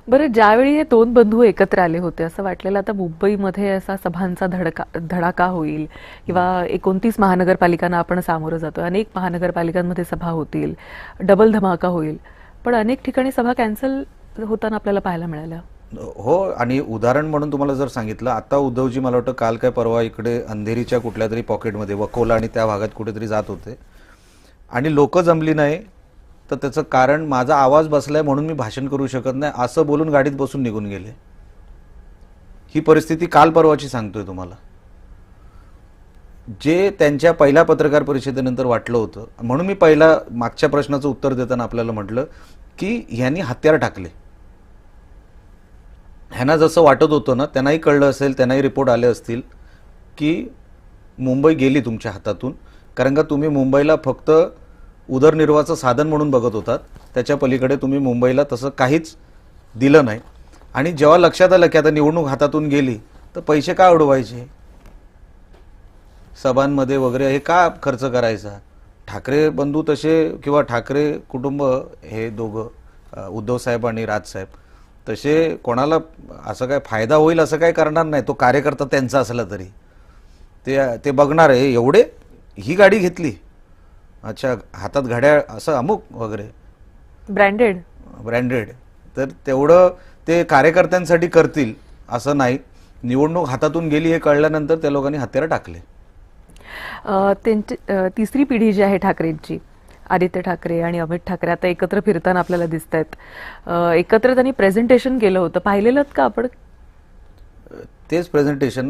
बरं, ज्यावेळी हे दोन बंधू एकत्र आले होते असं वाटलेलं आता मुंबईमध्ये असा सभांचा धडाका होईल किंवा 29 महानगरपालिकांना आपण सामोरं जातोय, अनेक महानगरपालिकांमध्ये सभा होतील, डबल धमाका होईल, पण अनेक ठिकाणी सभा कॅन्सल होताना आपल्याला पाहायला मिळाल्या. हो, आणि उदाहरण म्हणून तुम्हाला जर सांगितलं, आता उद्धवजी मला वाटतं काल काय परवा इकडे अंधेरीच्या कुठल्या तरी पॉकेटमध्ये वकोला आणि त्या भागात कुठेतरी जात होते आणि लोक जमली नाही, तर त्याचं कारण माझा आवाज बसलाय म्हणून मी भाषण करू शकत नाही असं बोलून गाडीत बसून निघून गेले. ही परिस्थिती काल परवाची सांगतोय तुम्हाला. जे त्यांच्या पहिल्या पत्रकार परिषदेनंतर वाटलं होतं, म्हणून मी पहिला मागच्या प्रश्नाचं उत्तर देताना आपल्याला म्हटलं की ह्यांनी हत्यार टाकले. ह्यांना जसं वाटत होतं ना, त्यांनाही कळलं असेल, त्यांनाही रिपोर्ट आले असतील की मुंबई गेली तुमच्या हातातून, कारण का तुम्ही मुंबईला फक्त उदरनिर्वाहाचं साधन म्हणून बघत होतात. त्याच्या पलीकडे तुम्ही मुंबईला तसं काहीच दिलं नाही. आणि जेव्हा लक्षात आलं की आता निवडणूक हातातून गेली, तर पैसे का उडवायचे सभांमध्ये वगैरे, हे का खर्च करायचा. ठाकरे बंधू तसे किंवा ठाकरे कुटुंब हे दोघं, उद्धव साहेब आणि राजसाहेब, तसे कोणाला असं काय फायदा होईल असं काय करणार नाही. तो कार्यकर्ता त्यांचा असला तरी ते बघणार आहे. एवढे ही गाडी घेतली, अच्छा हातात घड्याळ असं अमुक वगैरे ब्रँडेड, तर तेवढं ते कार्यकर्त्यांसाठी करतील असं नाही. निवडणूक हातातून गेली हे कळल्यानंतर त्या लोकांनी हत्यार टाकले. त्यांची तिसरी पिढी जी आहे ठाकरेंची, आदित्य ठाकरे आणि अमित ठाकरे आता एकत्र फिरताना आपल्याला दिसत आहेत. एकत्र त्यांनी प्रेझेंटेशन केलं होतं, पाहिलेलं का आपण? तेच प्रेझेंटेशन ना,